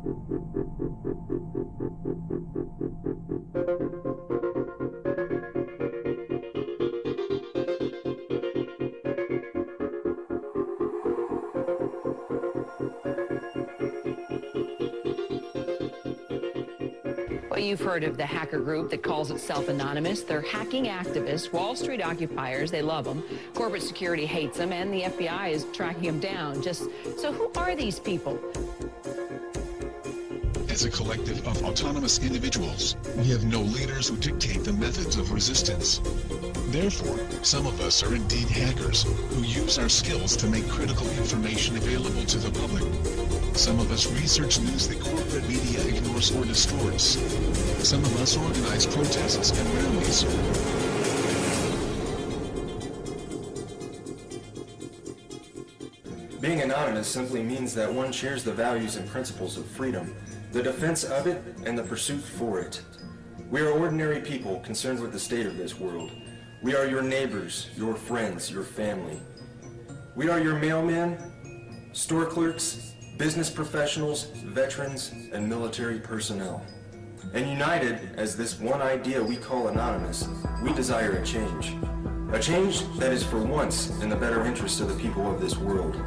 Well, you've heard of the hacker group that calls itself Anonymous. They're hacking activists, Wall Street occupiers. They love them. Corporate security hates them, and the FBI is tracking them down. So who are these people? As a collective of autonomous individuals, we have no leaders who dictate the methods of resistance. Therefore, some of us are indeed hackers who use our skills to make critical information available to the public. Some of us research news that corporate media ignores or destroys. Some of us organize protests and rallies. Being anonymous simply means that one shares the values and principles of freedom, the defense of it, and the pursuit for it. We are ordinary people concerned with the state of this world. We are your neighbors, your friends, your family. We are your mailmen, store clerks, business professionals, veterans, and military personnel. And united as this one idea we call anonymous, we desire a change. A change that is for once in the better interest of the people of this world.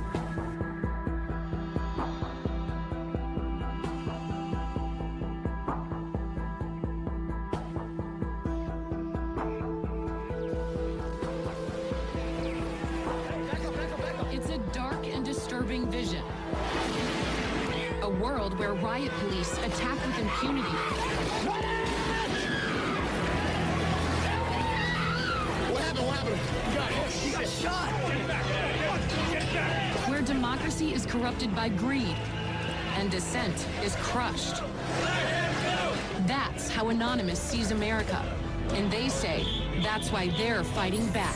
It's a dark and disturbing vision. A world where riot police attack with impunity. What happened? He got shot! Get back! Where democracy is corrupted by greed and dissent is crushed. That's how Anonymous sees America. And they say that's why they're fighting back.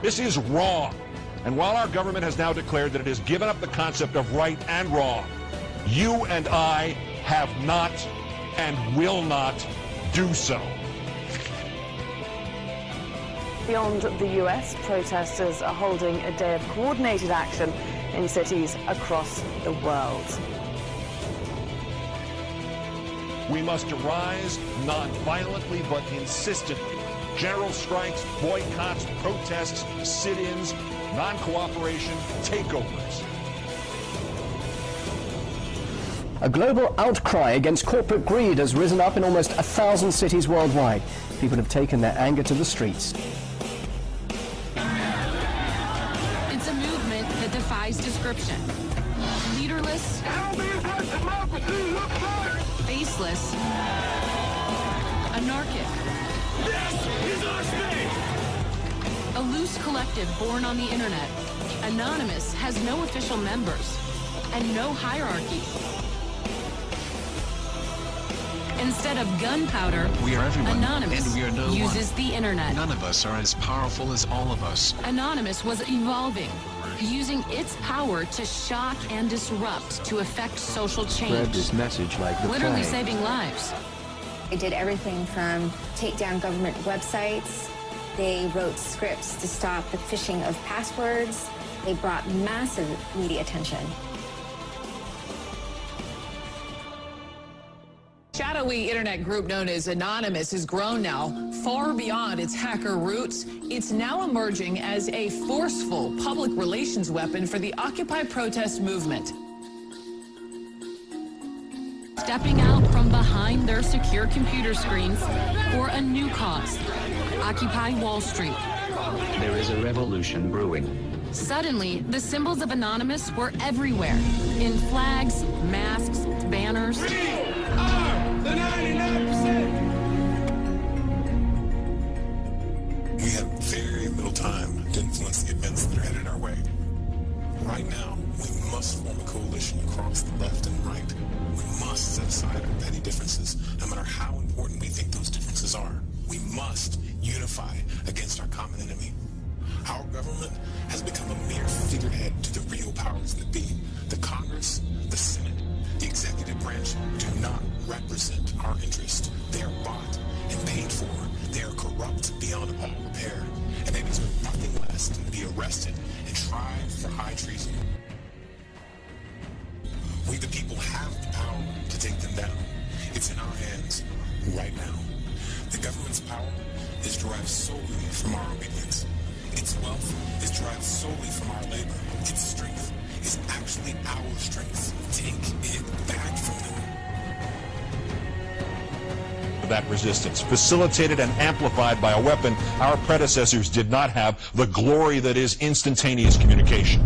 This is wrong. And while our government has now declared that it has given up the concept of right and wrong, you and I have not and will not do so. Beyond the US, protesters are holding a day of coordinated action in cities across the world. We must arise non-violently but insistently. General strikes, boycotts, protests, sit-ins, non-cooperation, takeovers. A global outcry against corporate greed has risen up in almost 1,000 cities worldwide. People have taken their anger to the streets. It's a movement that defies description. Leaderless, faceless, anarchic. This is our space! A loose collective born on the internet. Anonymous has no official members and no hierarchy. Instead of gunpowder, We are everyone, Anonymous and we are no uses one. the internet. None of us are as powerful as all of us. Anonymous was evolving, using its power to shock and disrupt to affect social change. Spread this message like the Literally plague. saving lives. They did everything from take down government websites. They wrote scripts to stop the phishing of passwords. They brought massive media attention. Shadowy internet group known as Anonymous has grown now far beyond its hacker roots. It's now emerging as a forceful public relations weapon for the Occupy protest movement. Stepping out from behind their secure computer screens for a new cause. Occupy Wall Street. There is a revolution brewing. Suddenly, the symbols of Anonymous were everywhere. In flags, masks, banners. We are the 99%! We have very little time to influence the events that are headed our way. Right now, we must form a coalition across the left and right. We must set aside our petty differences, no matter how important we think those differences are. We must unify against our common enemy. Our government has become a mere figurehead to the real powers that be. The Congress, the Senate, the executive branch do not represent our interest. They are bought and paid for. They are corrupt beyond all repair. And they deserve nothing less than to be arrested and tried for high treason. right now. The government's power is derived solely from our obedience. Its wealth is derived solely from our labor. Its strength is actually our strength. Take it back from them. That resistance, facilitated and amplified by a weapon our predecessors did not have, the glory that is instantaneous communication.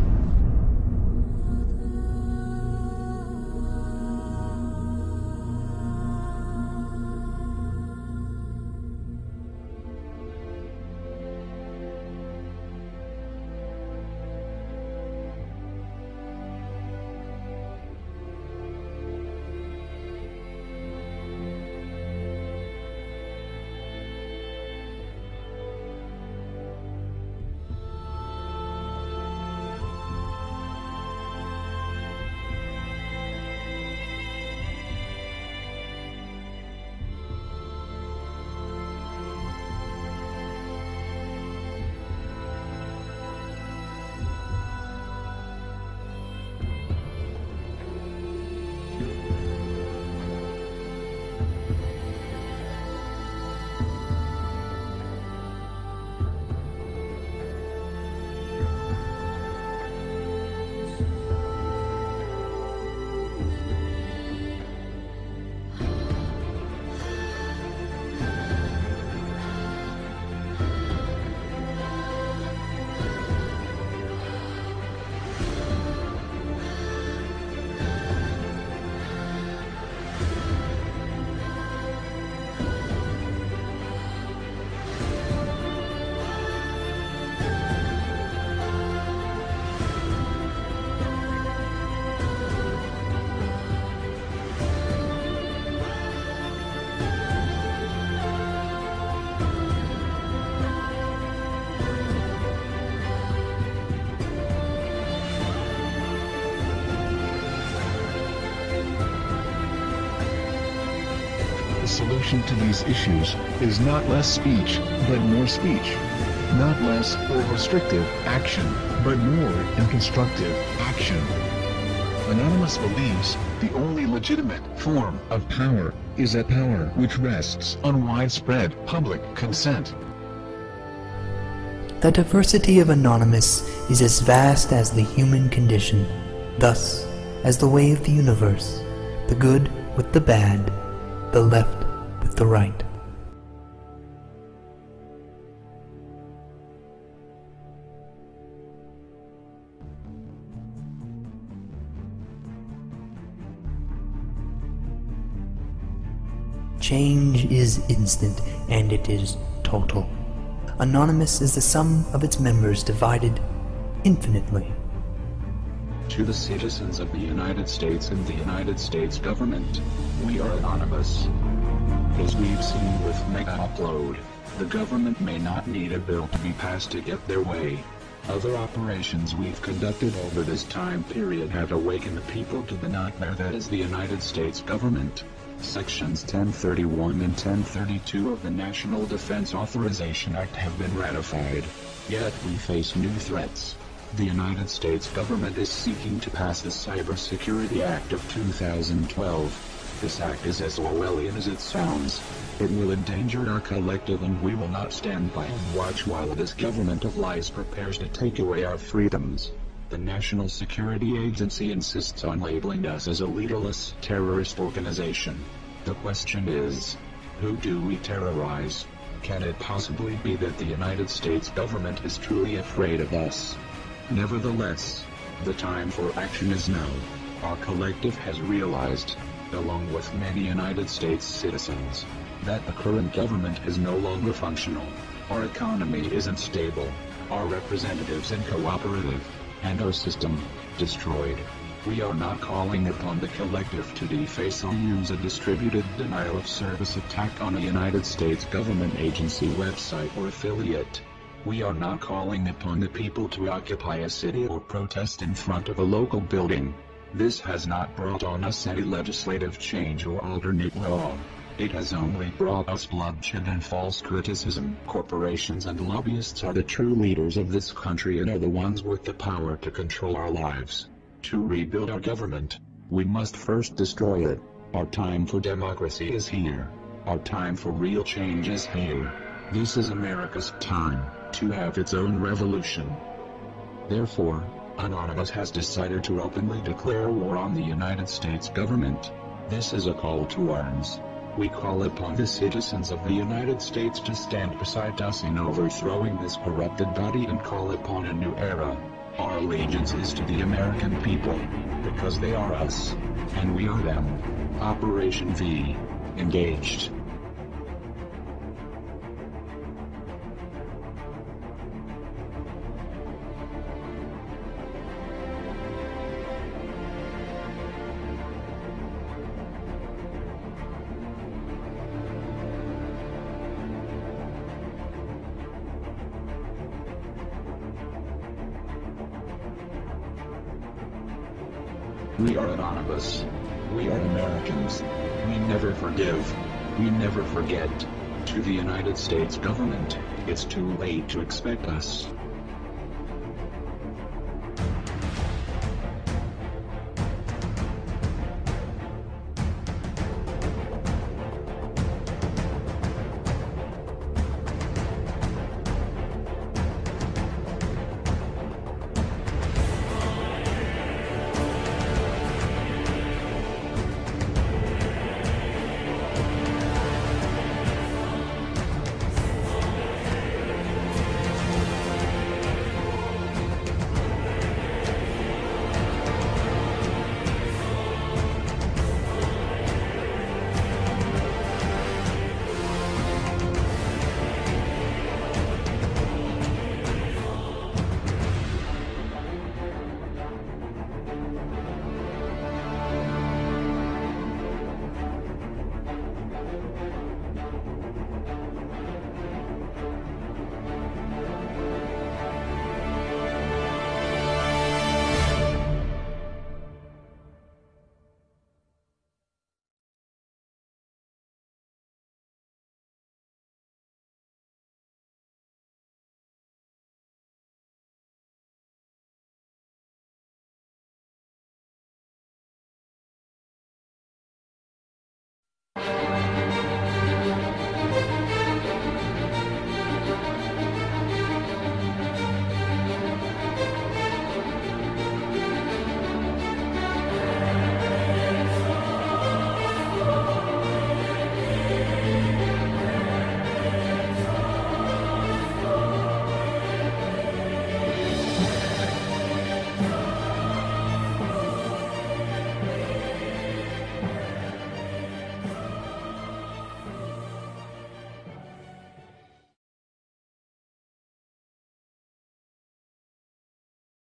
The solution to these issues is not less speech, but more speech. Not less or restrictive action, but more and constructive action. Anonymous believes the only legitimate form of power is a power which rests on widespread public consent. The diversity of Anonymous is as vast as the human condition, thus, as the way of the universe, the good with the bad, the left with the right. Change is instant, and it is total. Anonymous is the sum of its members divided infinitely. To the citizens of the United States and the United States government, we are anonymous. As we've seen with Mega Upload, the government may not need a bill to be passed to get their way. Other operations we've conducted over this time period have awakened the people to the nightmare that is the United States government. Sections 1031 and 1032 of the National Defense Authorization Act have been ratified. Yet we face new threats. The United States government is seeking to pass the Cybersecurity Act of 2012. This act is as Orwellian as it sounds. It will endanger our collective, and we will not stand by and watch while this government of lies prepares to take away our freedoms. The National Security Agency insists on labeling us as a leaderless terrorist organization. The question is, who do we terrorize? Can it possibly be that the United States government is truly afraid of us? Nevertheless, the time for action is now. Our collective has realized, along with many United States citizens, that the current government is no longer functional. Our economy isn't stable, our representatives uncooperative, and our system destroyed. We are not calling upon the collective to deface or use a distributed denial of service attack on a United States government agency, website, or affiliate. We are not calling upon the people to occupy a city or protest in front of a local building. This has not brought on us any legislative change or alternate law. It has only brought us bloodshed and false criticism. Corporations and lobbyists are the true leaders of this country and are the ones with the power to control our lives. To rebuild our government, we must first destroy it. Our time for democracy is here. Our time for real change is here. This is America's time to have its own revolution. Therefore, Anonymous has decided to openly declare war on the United States government. This is a call to arms. We call upon the citizens of the United States to stand beside us in overthrowing this corrupted body and call upon a new era. Our allegiance is to the American people, because they are us, and we are them. Operation V. Engaged. We are Anonymous. We are Americans. We never forgive. We never forget. To the United States government, it's too late to expect us.